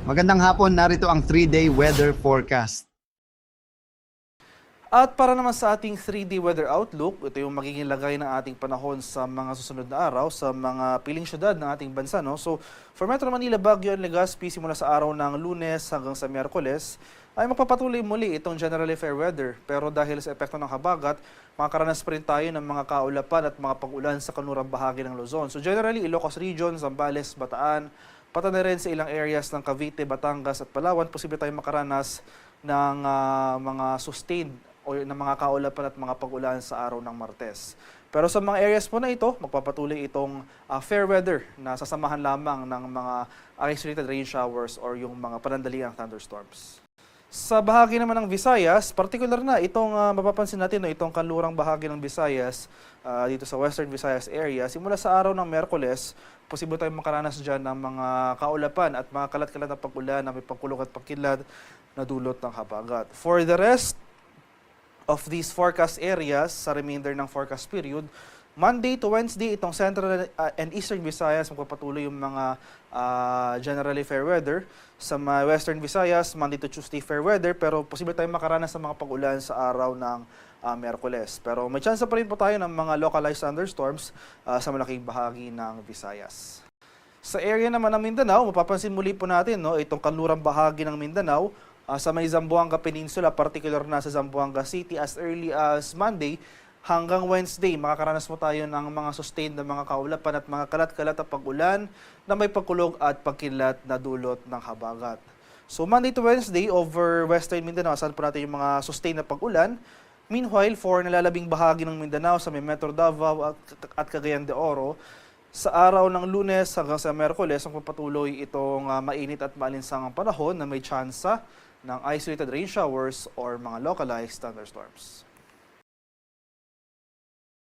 Magandang hapon, narito ang 3-day weather forecast. At para naman sa ating 3D weather outlook, ito yung magiging lagay ng ating panahon sa mga susunod na araw sa mga piling syudad ng ating bansa. No? So, for Metro Manila, Baguio, and Legazpi, simula sa araw ng Lunes hanggang sa Miyerkules, ay magpapatuloy muli itong generally fair weather. Pero dahil sa epekto ng habagat, makakaranas pa rin tayo ng mga kaulapan at mga pag-ulan sa kanlurang bahagi ng Luzon. So generally, Ilocos Region, Zambales, Bataan, pati na rin sa ilang areas ng Cavite, Batangas at Palawan, posible tayong makaranas ng mga sustained o ng mga kaulapan at mga pag-ulan sa araw ng Martes. Pero sa mga areas po na ito, magpapatuloy itong fair weather na sasamahan lamang ng mga isolated rain showers or yung mga panandaliang thunderstorms. Sa bahagi naman ng Visayas, particular na itong mapapansin natin, no, itong kanlurang bahagi ng Visayas dito sa Western Visayas area, simula sa araw ng Miyerkules, posible tayong makaranas dyan ng mga kaulapan at mga kalat-kalat na pag-ulan na may pagkulog at pagkilad na dulot ng habagat. For the rest of these forecast areas, sa remainder ng forecast period, Monday to Wednesday, itong Central and Eastern Visayas, magpapatuloy yung mga generally fair weather. Sa Western Visayas, Monday to Tuesday fair weather, pero posible tayong makaranas ng mga pag-ulan sa araw ng Miyerkules. Pero may chance pa rin po tayo ng mga localized thunderstorms sa malaking bahagi ng Visayas. Sa area naman ng Mindanao, mapapansin muli po natin, no, itong kanlurang bahagi ng Mindanao, sa may Zamboanga Peninsula, particular na sa Zamboanga City, as early as Monday, hanggang Wednesday, makakaranas mo tayo ng mga sustained na mga kaulapan at mga kalat-kalat na pag-ulan na may pagkulog at pagkilat na dulot ng habagat. So Monday to Wednesday over Western Mindanao, saan po natin yung mga sustained na pag-ulan. Meanwhile, for nalalabing bahagi ng Mindanao sa may Metro Davao at Cagayan de Oro, sa araw ng Lunes hanggang sa Miyerkules, ang papatuloy itong mainit at maalinsangang panahon na may tsansa ng isolated rain showers or mga localized thunderstorms.